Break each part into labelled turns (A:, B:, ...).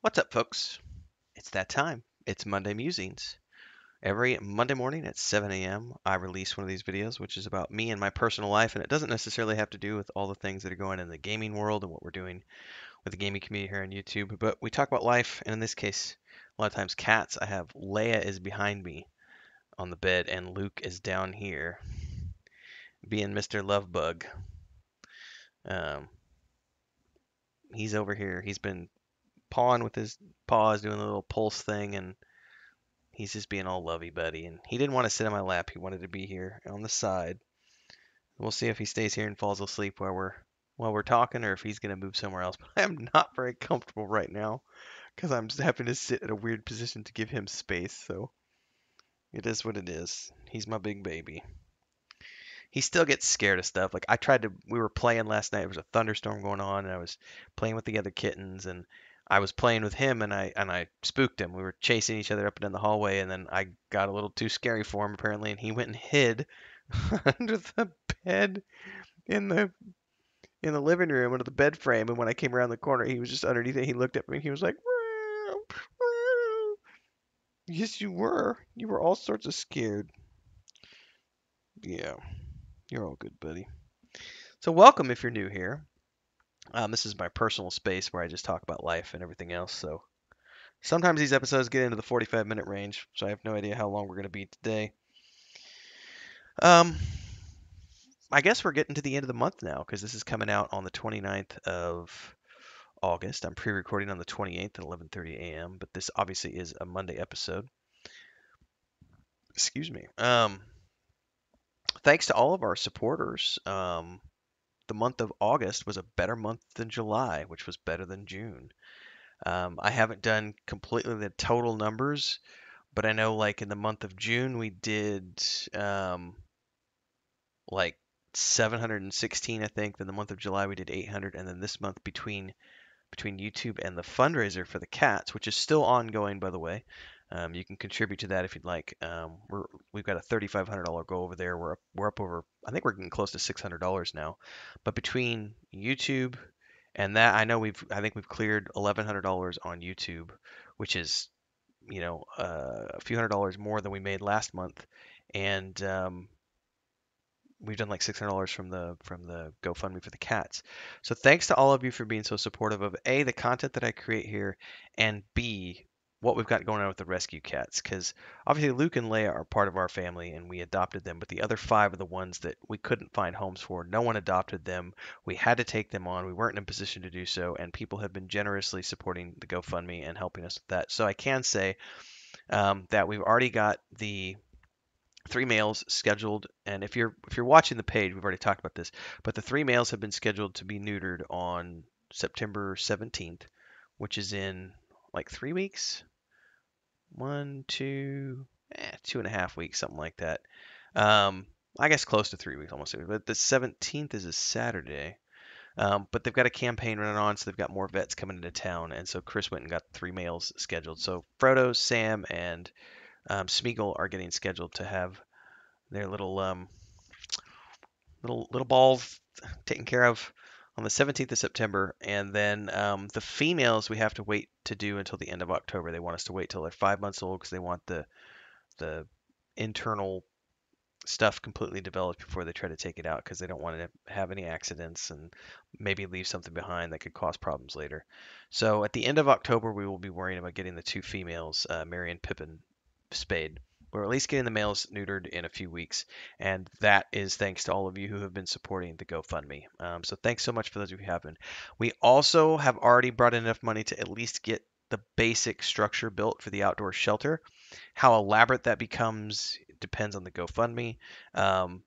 A: What's up, folks? It's that time. It's Monday Musings. Every Monday morning at 7 a.m., I release one of these videos, which is about me and my personal life, and it doesn't necessarily have to do with all the things that are going in the gaming world and what we're doing with the gaming community here on YouTube, but we talk about life, and in this case, a lot of times cats. I have Leia is behind me on the bed, and Luke is down here, being Mr. Lovebug. Um, he's over here. He's been pawing with his paws, doing a little pulse thing, and he's just being all lovey buddy, and he didn't want to sit on my lap. He wanted to be here on the side. We'll see if he stays here and falls asleep while we're talking, or if he's gonna move somewhere else. But I'm not very comfortable right now because I'm just having to sit at a weird position to give him space. So it is what it is. He's my big baby. He still gets scared of stuff. Like we were playing last night. There was a thunderstorm going on, and I was playing with the other kittens, and I was playing with him, and I spooked him. We were chasing each other up and down the hallway, and then I got a little too scary for him apparently, and he went and hid under the bed in the living room under the bed frame. And when I came around the corner, he was just underneath it. He looked at me. And he was like, "Meow, meow." Yes, you were. You were all sorts of scared. Yeah, you're all good, buddy. So welcome if you're new here. This is my personal space where I just talk about life and everything else. So sometimes these episodes get into the 45-minute range, so I have no idea how long we're going to be today. Um, I guess we're getting to the end of the month now because this is coming out on the 29th of August. I'm pre-recording on the 28th at 11:30 a.m., but this obviously is a Monday episode. Excuse me. Thanks to all of our supporters. The month of August was a better month than July, which was better than June. I haven't done completely the total numbers, but I know like in the month of June we did like 716, I think. Then the month of July we did 800, and then this month between YouTube and the fundraiser for the cats, which is still ongoing, by the way. You can contribute to that if you'd like. We've got a $3,500 goal over there. We're up over. I think we're getting close to $600 now. But between YouTube and that, I think we've cleared $1,100 on YouTube, which is a few $100 more than we made last month, and we've done like $600 from the GoFundMe for the cats. So thanks to all of you for being so supportive of A, the content that I create here, and B, what we've got going on with the rescue cats. Because obviously Luke and Leia are part of our family and we adopted them, but the other five are the ones that we couldn't find homes for. No one adopted them. We had to take them on. We weren't in a position to do so, and people have been generously supporting the GoFundMe and helping us with that. So I can say that we've already got the three males scheduled, and if you're watching the page, we've already talked about this, but the three males have been scheduled to be neutered on September 17th, which is in like 3 weeks, one, two, 2.5 weeks, something like that. I guess close to 3 weeks, almost. But the 17th is a Saturday. But they've got a campaign running on, so they've got more vets coming into town, and so Chris went and got three males scheduled. So Frodo, Sam, and Smeagol are getting scheduled to have their little balls taken care of on the 17th of September, and then the females we have to wait to do until the end of October. They want us to wait till they're 5 months old because they want the internal stuff completely developed before they try to take it out because they don't want to have any accidents and maybe leave something behind that could cause problems later. So at the end of October, we will be worrying about getting the two females, Mary and Pippin, spayed. We're at least getting the males neutered in a few weeks, and that is thanks to all of you who have been supporting the GoFundMe. So thanks so much for those of you who have been. We also have already brought in enough money to at least get the basic structure built for the outdoor shelter. How elaborate that becomes depends on the GoFundMe. Um,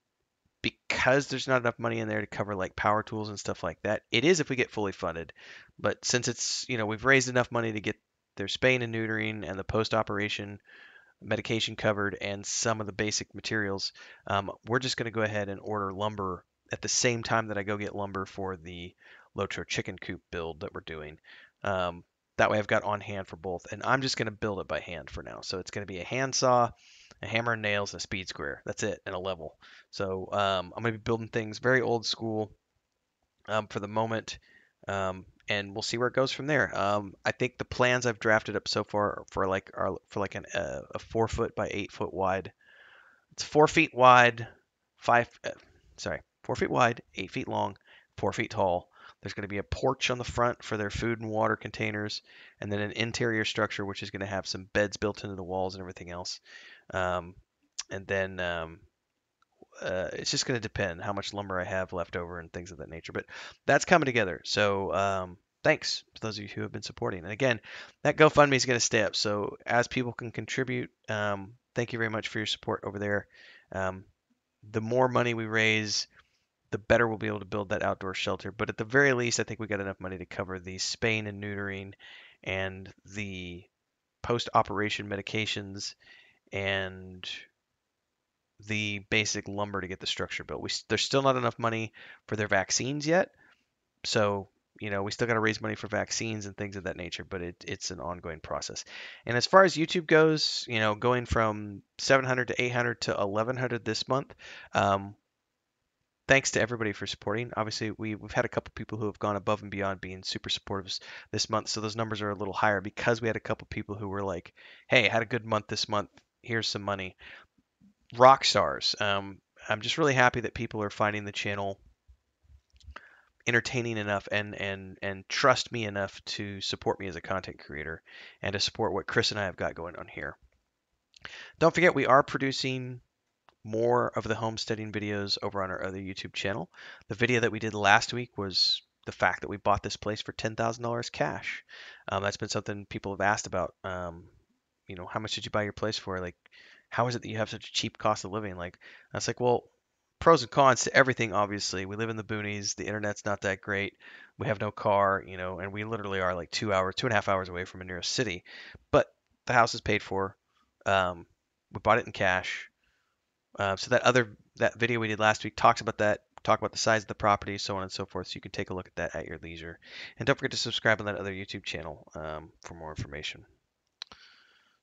A: because there's not enough money in there to cover like power tools and stuff like that. It is if we get fully funded, but since we've raised enough money to get their spaying and neutering and the post-operation medication covered and some of the basic materials, we're just going to go ahead and order lumber at the same time that I go get lumber for the Lotro chicken coop build that we're doing. That way I've got on hand for both, and I'm just going to build it by hand for now. So it's going to be a handsaw, a hammer and nails, and a speed square. That's it, and a level. So I'm going to be building things very old school for the moment. and we'll see where it goes from there. I think the plans I've drafted up so far for like a 4 foot by 8 foot wide. It's 4 feet wide, five. Sorry, 4 feet wide, 8 feet long, 4 feet tall. There's going to be a porch on the front for their food and water containers, and then an interior structure which is going to have some beds built into the walls and everything else. Um, and then it's just going to depend how much lumber I have left over and things of that nature. But that's coming together. So thanks to those of you who have been supporting. And again, that GoFundMe is going to stay up. So as people can contribute, thank you very much for your support over there. Um, the more money we raise, the better we'll be able to build that outdoor shelter. But at the very least, I think we got enough money to cover the spaying and neutering and the post-operation medications and the basic lumber to get the structure built. There's still not enough money for their vaccines yet, so we still got to raise money for vaccines and things of that nature. But it's an ongoing process. And as far as YouTube goes, going from 700 to 800 to 1100 this month. Thanks to everybody for supporting. Obviously, we've had a couple people who have gone above and beyond being super supportive this month, so those numbers are a little higher because we had a couple people who were like, "Hey, I had a good month this month. Here's some money." Rock stars. I'm just really happy that people are finding the channel entertaining enough and trust me enough to support me as a content creator and to support what Chris and I have got going on here. Don't forget, we are producing more of the homesteading videos over on our other YouTube channel. The video that we did last week was the fact that we bought this place for $10,000 cash. That's been something people have asked about. How much did you buy your place for? Like, how is it that you have such a cheap cost of living? Like, I was like, well, pros and cons to everything, obviously. We live in the boonies. The internet's not that great. We have no car, and we literally are like 2.5 hours away from a nearest city. But the house is paid for. We bought it in cash. So that video we did last week talks about that, talk about the size of the property, so on and so forth. So you can take a look at that at your leisure. And don't forget to subscribe on that other YouTube channel for more information.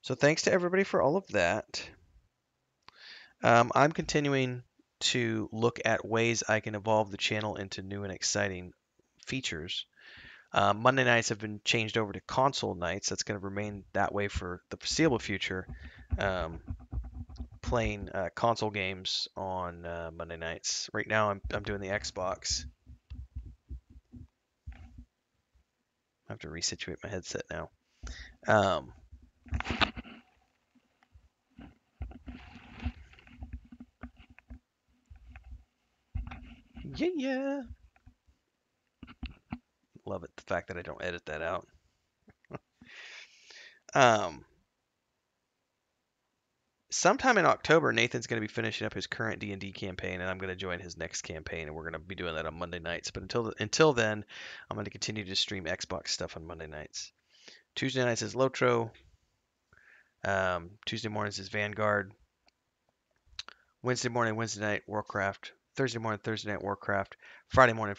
A: So thanks to everybody for all of that. I'm continuing to look at ways I can evolve the channel into new and exciting features. Monday nights have been changed over to console nights. That's going to remain that way for the foreseeable future. Playing console games on Monday nights. Right now, I'm doing the Xbox. I have to resituate my headset now. Yeah. Love it. The fact that I don't edit that out. Sometime in October, Nathan's going to be finishing up his current D&D campaign, and I'm going to join his next campaign, and we're going to be doing that on Monday nights. But until then, I'm going to continue to stream Xbox stuff on Monday nights. Tuesday nights is Lotro. Tuesday mornings is Vanguard. Wednesday night, Warcraft. Thursday night, Warcraft. Friday morning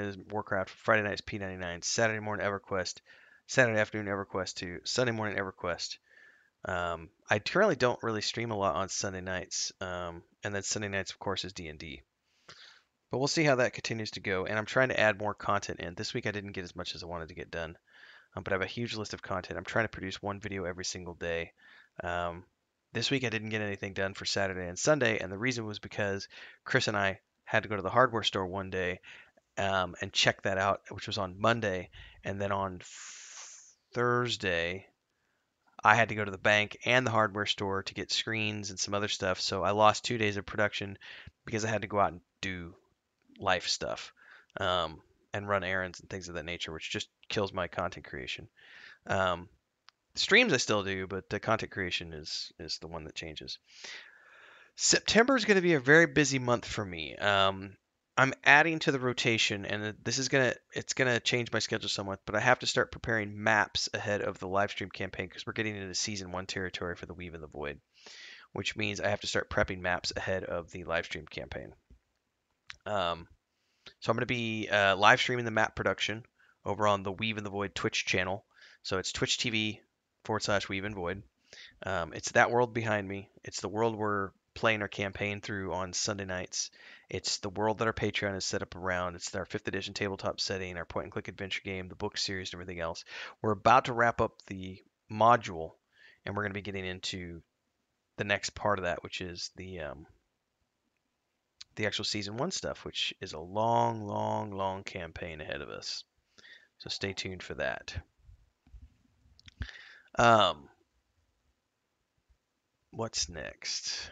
A: is Warcraft. Friday night is P99. Saturday morning, EverQuest. Saturday afternoon, EverQuest 2. Sunday morning, EverQuest. I currently don't really stream a lot on Sunday nights, and then Sunday nights, of course, is D&D. But we'll see how that continues to go, and I'm trying to add more content in. This week I didn't get as much as I wanted to get done, but I have a huge list of content. I'm trying to produce one video every single day. This week I didn't get anything done for Saturday and Sunday, and the reason was because Chris and I had to go to the hardware store one day and check that out, which was on Monday, and then on Thursday I had to go to the bank and the hardware store to get screens and some other stuff. So I lost 2 days of production because I had to go out and do life stuff and run errands and things of that nature, which just kills my content creation. Streams I still do, but the content creation is the one that changes. September is going to be a very busy month for me. I'm adding to the rotation, and it's gonna change my schedule somewhat. But I have to start preparing maps ahead of the live stream campaign because we're getting into season 1 territory for the Weave in the Void, which means I have to start prepping maps ahead of the live stream campaign. So I'm going to be live streaming the map production over on the Weave in the Void Twitch channel. So it's Twitch TV /Weave in Void. It's that world behind me. It's the world where playing our campaign through on Sunday nights. It's the world that our Patreon is set up around. It's our 5th edition tabletop setting, our point and click adventure game, the book series, and everything else. We're about to wrap up the module, and we're going to be getting into the next part of that, which is the actual season 1 stuff, which is a long, long, long campaign ahead of us. So stay tuned for that. Um, what's next?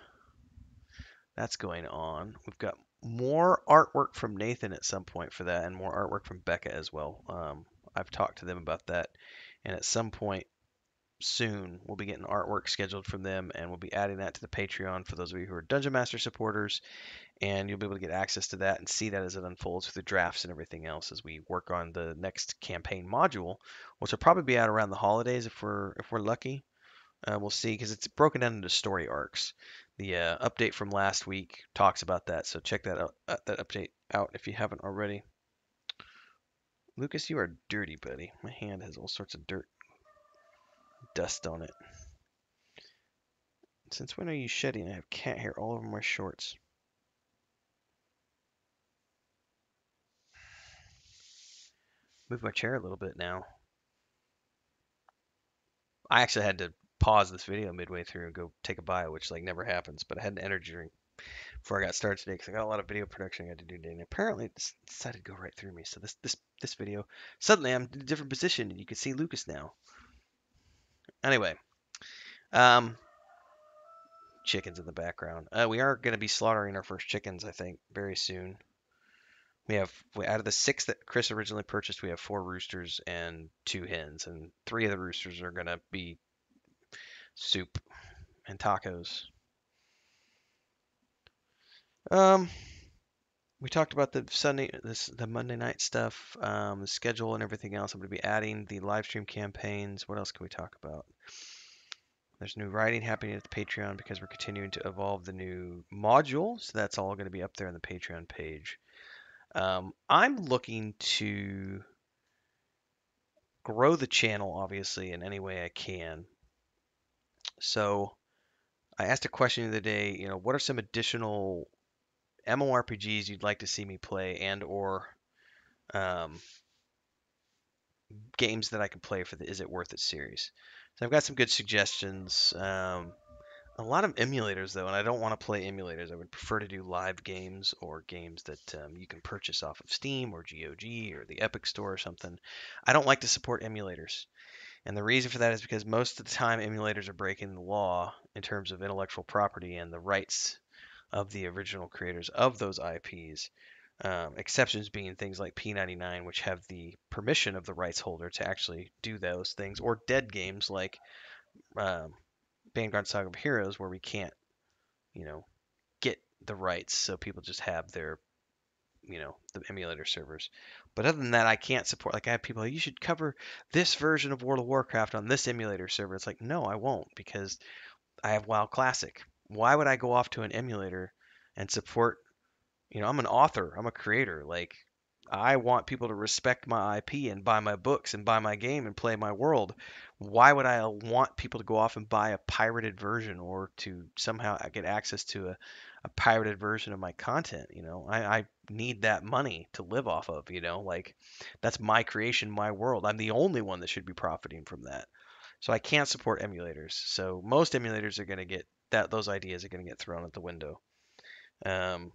A: That's going on. We've got more artwork from Nathan at some point for that, and more artwork from Becca as well. I've talked to them about that, and at some point soon we'll be getting artwork scheduled from them, and we'll be adding that to the Patreon for those of you who are Dungeon Master supporters, and you'll be able to get access to that and see that as it unfolds with the drafts and everything else as we work on the next campaign module, which will probably be out around the holidays if we're lucky. We'll see because it's broken down into story arcs. The update from last week talks about that, so check that out. That update out if you haven't already. Lucas, you are dirty, buddy. My hand has all sorts of dirt, dust on it. Since when are you shedding? I have cat hair all over my shorts. Move my chair a little bit now. I actually had to pause this video midway through and go take a bio, which like never happens. But I had an energy drink before I got started today because I got a lot of video production I had to do today. And apparently it decided to go right through me. So this video, suddenly I'm in a different position and you can see Lucas now. Anyway, um, chickens in the background. We are going to be slaughtering our first chickens, I think, very soon. Out of the 6 that Chris originally purchased, we have 4 roosters and 2 hens, and 3 of the roosters are going to be soup and tacos. Um, we talked about the Monday night stuff, the schedule and everything else. I'm going to be adding the live stream campaigns. What else can we talk about? There's new writing happening at the Patreon because we're continuing to evolve the new module, so that's all going to be up there on the Patreon page. I'm looking to grow the channel, obviously, in any way I can. So I asked a question the other day, what are some additional MMORPGs you'd like to see me play and/or um, games that I can play for the Is It Worth It series? So I've got some good suggestions. A lot of emulators, though, and I don't want to play emulators. I would prefer to do live games or games that you can purchase off of Steam or GOG or the Epic Store or something. I don't like to support emulators. And the reason for that is because most of the time emulators are breaking the law in terms of intellectual property and the rights of the original creators of those IPs. Exceptions being things like P99, which have the permission of the rights holder to actually do those things, or dead games like um, Vanguard Saga of Heroes, where we can't, you know, get the rights, so people just have their, the emulator servers. But other than that, I can't support. Like I have people, you should cover this version of World of Warcraft on this emulator server. It's like, no, I won't because I have WoW Classic. Why would I go off to an emulator and support? I'm an author. I'm a creator. Like I want people to respect my IP and buy my books and buy my game and play my world. Why would I want people to go off and buy a pirated version or to somehow get access to a pirated version of my content? I need that money to live off of, like that's my creation, my world. I'm the only one that should be profiting from that. So I can't support emulators. So most emulators are going to get those ideas are going to get thrown out the window. Um,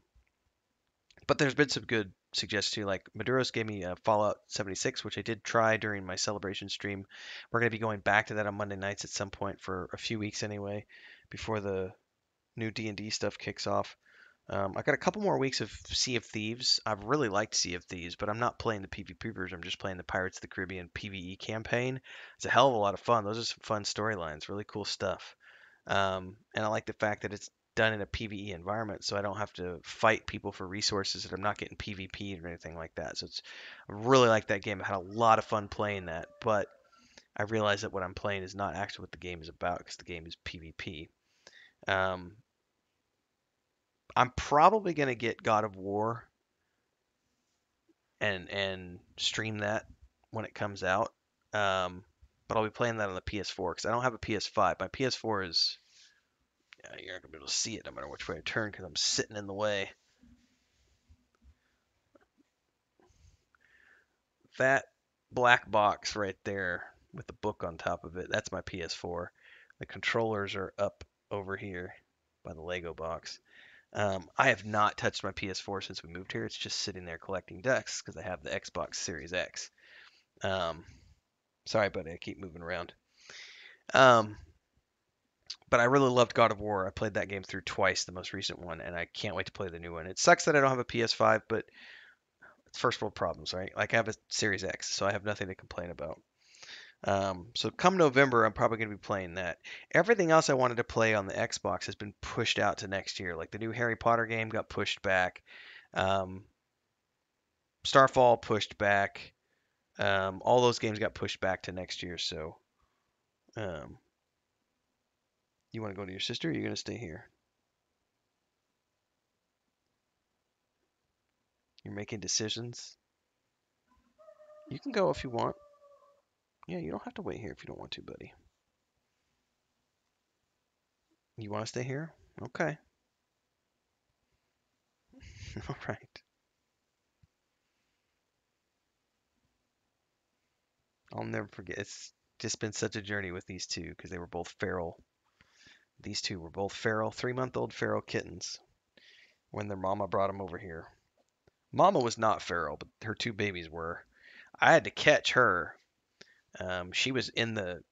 A: but there's been some good suggestions too. Like Maduros gave me Fallout 76, which I did try during my celebration stream. We're going to be going back to that on Monday nights at some point for a few weeks anyway, before the new D&D stuff kicks off. I got a couple more weeks of Sea of Thieves. I've really liked Sea of Thieves, but I'm not playing the PvP version. I'm just playing the Pirates of the Caribbean PvE campaign. It's a hell of a lot of fun. Those are some fun storylines, really cool stuff. And I like the fact that it's done in a PvE environment, so I don't have to fight people for resources that I'm not getting PvP or anything like that. So I really like that game. I had a lot of fun playing that, but I realize that what I'm playing is not actually what the game is about because the game is PvP. Um, I'm probably gonna get God of War and stream that when it comes out. But I'll be playing that on the PS4 because I don't have a PS5. My PS4 is you're not gonna be able to see it no matter which way I turn because I'm sitting in the way. That black box right there with the book on top of it, that's my PS4. The controllers are up over here by the Lego box. I have not touched my PS4 since we moved here. It's just sitting there collecting dust because I have the Xbox Series X. Um, Sorry, buddy, I keep moving around. Um, but I really loved God of War. I played that game through twice, the most recent one, and I can't wait to play the new one. It sucks that I don't have a PS5, but it's first world problems, right? Like I have a Series X, so I have nothing to complain about. So come November, I'm probably going to be playing that. Everything else I wanted to play on the Xbox has been pushed out to next year. Like the new Harry Potter game got pushed back. Um, Starfall pushed back. All those games got pushed back to next year. So, um, you want to go to your sister? Or are you going to stay here? You're making decisions. You can go if you want. Yeah, you don't have to wait here if you don't want to, buddy. You want to stay here? Okay. All right. I'll never forget. It's just been such a journey with these two because they were both feral. These two were both feral, 3-month-old feral kittens when their mama brought them over here. Mama was not feral, but her two babies were. I had to catch her. She was in the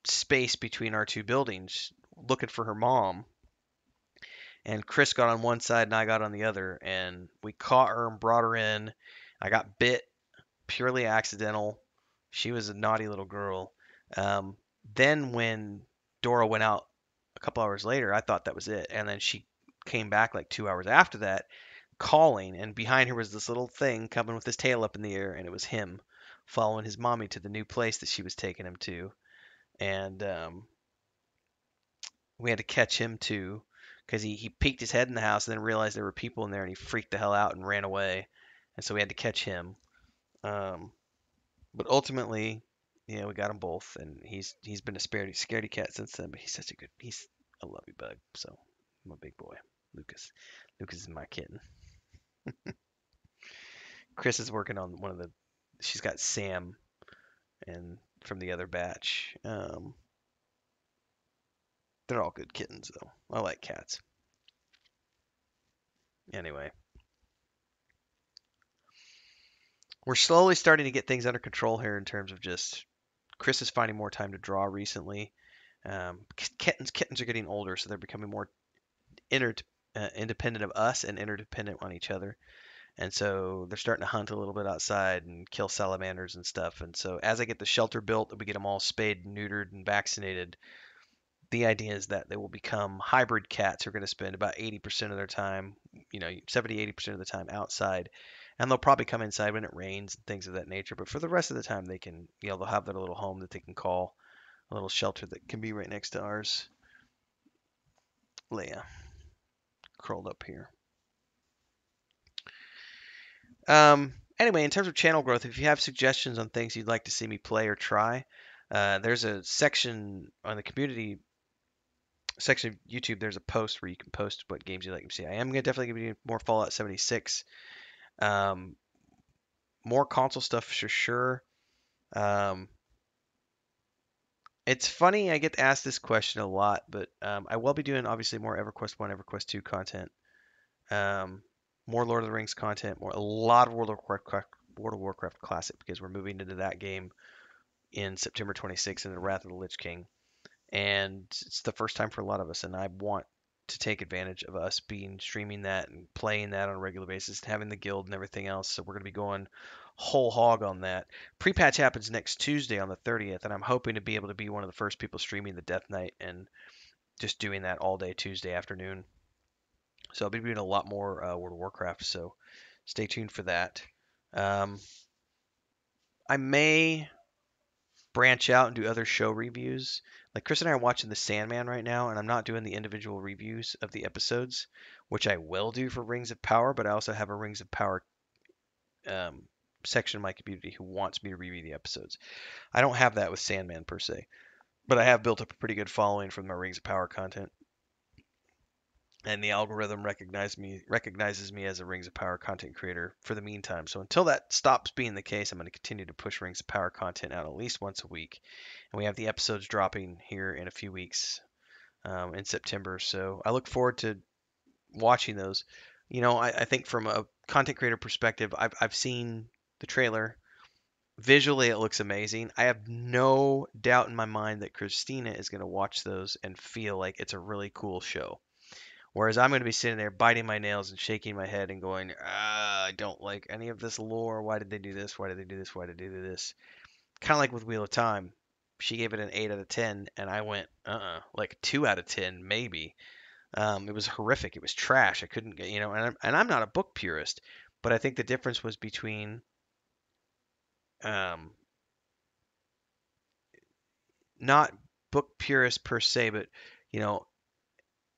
A: space between our two buildings looking for her mom. And Chris got on one side and I got on the other. And we caught her and brought her in. I got bit, purely accidental. She was a naughty little girl. Um, then when Dora went out a couple hours later, I thought that was it. And then she came back like 2 hours after that, calling. And behind her was this little thing coming with his tail up in the air. And it was him following his mommy to the new place that she was taking him to. And we had to catch him too because he peeked his head in the house and then realized there were people in there and he freaked the hell out and ran away. And so we had to catch him. Um, but ultimately, yeah, we got them both, and he's been a scaredy cat since then. But he's such a good, he's a lovey bug. So I'm a big boy, Lucas. Lucas is my kitten. Chris is working on one of the. She's got Sam, and from the other batch. They're all good kittens though. I like cats. Anyway, we're slowly starting to get things under control here in terms of just Chris is finding more time to draw recently. Kittens are getting older, so they're becoming more inter- independent of us and interdependent on each other. And so they're starting to hunt a little bit outside and kill salamanders and stuff. And so as I get the shelter built, we get them all spayed, neutered, and vaccinated. The idea is that they will become hybrid cats who are going to spend about 80% of their time, 70, 80% of the time outside. And they'll probably come inside when it rains and things of that nature. But for the rest of the time, they can, they'll have their little home that they can call a little shelter that can be right next to ours. Leia, curled up here. Anyway, in terms of channel growth, if you have suggestions on things you'd like to see me play or try, there's a section on the community section of YouTube. There's a post where you can post what games you'd like to see. I am gonna definitely give you more Fallout 76, um, more console stuff for sure. Um, it's funny I get asked this question a lot, but I will be doing obviously more EverQuest 1, EverQuest 2 content. Um, More Lord of the Rings content, a lot of World of Warcraft Classic because we're moving into that game in September 26th in the Wrath of the Lich King, and it's the first time for a lot of us, and I want to take advantage of us being streaming that and playing that on a regular basis, and having the guild and everything else. So we're going to be going whole hog on that. Pre-patch happens next Tuesday on the 30th, and I'm hoping to be able to be one of the first people streaming the Death Knight and just doing that all day Tuesday afternoon. So I'll be doing a lot more World of Warcraft, so stay tuned for that. Um, I may branch out and do other show reviews. Like Chris and I are watching The Sandman right now, and I'm not doing the individual reviews of the episodes, which I will do for Rings of Power, but I also have a Rings of Power um, section of my community who wants me to review the episodes. I don't have that with Sandman per se, but I have built up a pretty good following from my Rings of Power content. and the algorithm recognizes me as a Rings of Power content creator for the meantime. So until that stops being the case, I'm going to continue to push Rings of Power content out at least once a week, and we have the episodes dropping here in a few weeks in September. So I look forward to watching those. I think from a content creator perspective, I've seen the trailer. Visually, it looks amazing. I have no doubt in my mind that Christina is going to watch those and feel like it's a really cool show. Whereas I'm going to be sitting there biting my nails and shaking my head and going, I don't like any of this lore. Why did they do this? Why did they do this? Why did they do this? Kind of like with Wheel of Time. She gave it an 8 out of 10, and I went, like 2 out of 10, maybe. It was horrific. It was trash. I couldn't get, and I'm not a book purist, but I think the difference was between um, not book purist per se, but, you know,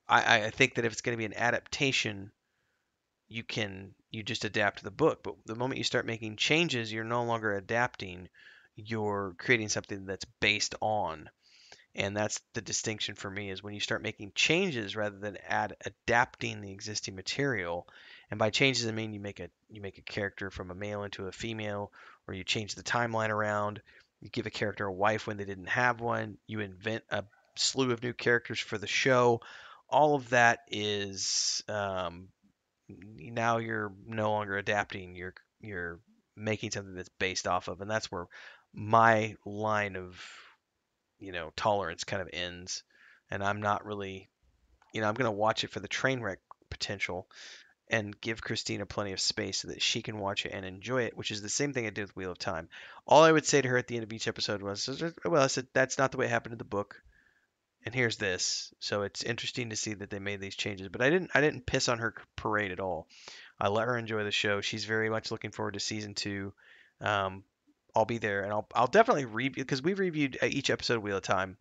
A: I think that if it's going to be an adaptation, you just adapt the book. But the moment you start making changes, you're no longer adapting. You're creating something that's based on. And that's the distinction for me is when you start making changes rather than adapting the existing material. And by changes I mean you make a character from a male into a female, or you change the timeline around, you give a character a wife when they didn't have one, you invent a slew of new characters for the show. All of that is now you're no longer adapting. You're making something that's based off of, and that's where my line of tolerance kind of ends. And I'm not really, I'm going to watch it for the train wreck potential and give Christina plenty of space so that she can watch it and enjoy it, which is the same thing I did with Wheel of Time. All I would say to her at the end of each episode was, well, I said, that's not the way it happened in the book. And here's this. So it's interesting to see that they made these changes, but I didn't piss on her parade at all. I let her enjoy the show. She's very much looking forward to season two. Um, I'll be there, and I'll definitely review because we reviewed each episode of Wheel of Time.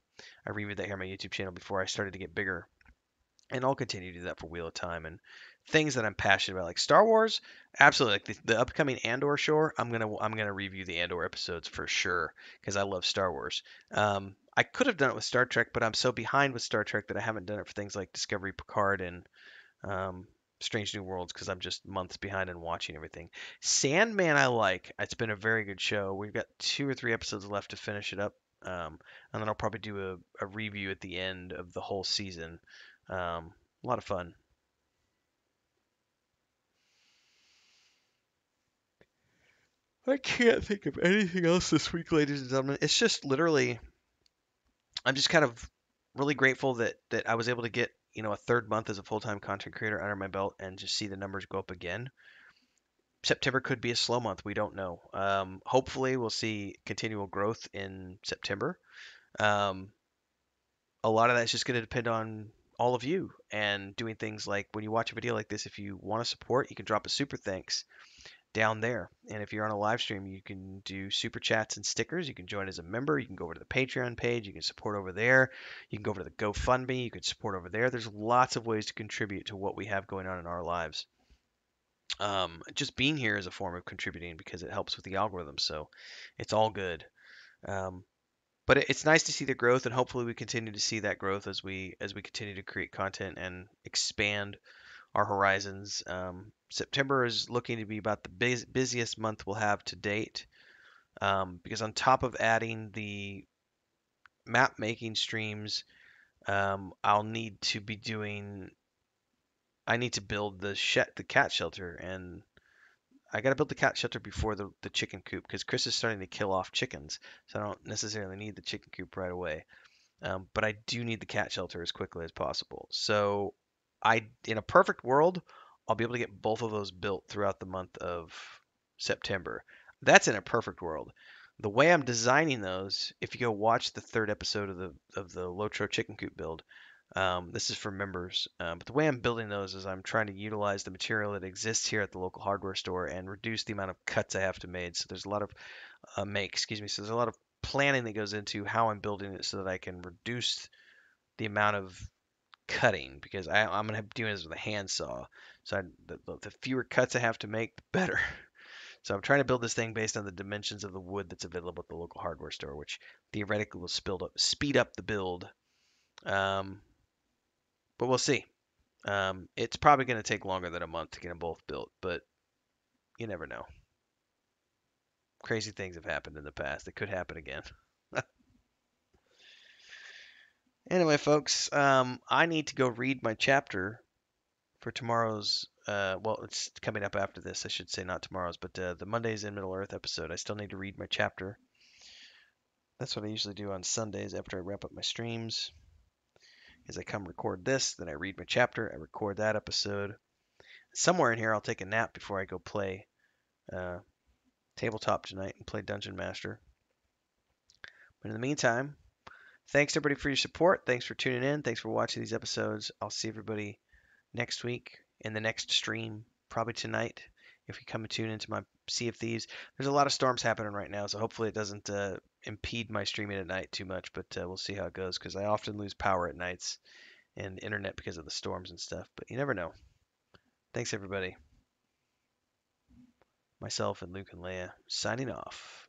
A: I reviewed that here on my YouTube channel before I started to get bigger, and I'll continue to do that for Wheel of Time and things that I'm passionate about, like Star Wars. Absolutely, like the upcoming Andor show. I'm gonna review the Andor episodes for sure because I love Star Wars. I could have done it with Star Trek, but I'm so behind with Star Trek that I haven't done it for things like Discovery, Picard, and um, Strange New Worlds because I'm just months behind in watching everything. Sandman, I like. It's been a very good show. We've got 2 or 3 episodes left to finish it up, and then I'll probably do a review at the end of the whole season. A lot of fun. I can't think of anything else this week, ladies and gentlemen. It's just literally, I'm just kind of really grateful that I was able to get a third month as a full-time content creator under my belt and just see the numbers go up again. September could be a slow month. We don't know. Hopefully, we'll see continual growth in September. Um, a lot of that's just going to depend on all of you and doing things like when you watch a video like this, if you want to support, you can drop a super thanks down there. And if you're on a live stream, you can do super chats and stickers. You can join as a member. You can go over to the Patreon page. You can support over there. You can go over to the GoFundMe. You can support over there. There's lots of ways to contribute to what we have going on in our lives. Just being here is a form of contributing because it helps with the algorithm. So it's all good. Um, but it's nice to see the growth, and hopefully we continue to see that growth as we continue to create content and expand our horizons. September is looking to be about the busiest month we'll have to date, because on top of adding the map making streams, I'll need to be doing. I need to build the cat shelter, and I gotta build the cat shelter before the chicken coop because Chris is starting to kill off chickens, so I don't necessarily need the chicken coop right away. But I do need the cat shelter as quickly as possible. So in a perfect world, I'll be able to get both of those built throughout the month of September. That's in a perfect world. The way I'm designing those, if you go watch the third episode of the Lotro chicken coop build, this is for members. But the way I'm building those is I'm trying to utilize the material that exists here at the local hardware store and reduce the amount of cuts I have to make. So there's a lot of excuse me. So there's a lot of planning that goes into how I'm building it so that I can reduce the amount of cutting because I'm gonna be doing this with a handsaw. So the fewer cuts I have to make, the better. So I'm trying to build this thing based on the dimensions of the wood that's available at the local hardware store, which theoretically will speed up the build. Um, but we'll see. It's probably going to take longer than a month to get them both built, but you never know. Crazy things have happened in the past. It could happen again. Anyway, folks, I need to go read my chapter for tomorrow's. Well, it's coming up after this. I should say not tomorrow's, but the Mondays in Middle Earth episode. I still need to read my chapter. That's what I usually do on Sundays after I wrap up my streams. Is I come record this, then I read my chapter, I record that episode. Somewhere in here, I'll take a nap before I go play uh, tabletop tonight and play Dungeon Master. But in the meantime, thanks everybody for your support. Thanks for tuning in. Thanks for watching these episodes. I'll see everybody next week in the next stream, probably tonight. If you come and tune into my Sea of Thieves, there's a lot of storms happening right now, so hopefully it doesn't impede my streaming at night too much. But we'll see how it goes because I often lose power at nights and internet because of the storms and stuff. But you never know. Thanks everybody. Myself and Luke and Leia signing off.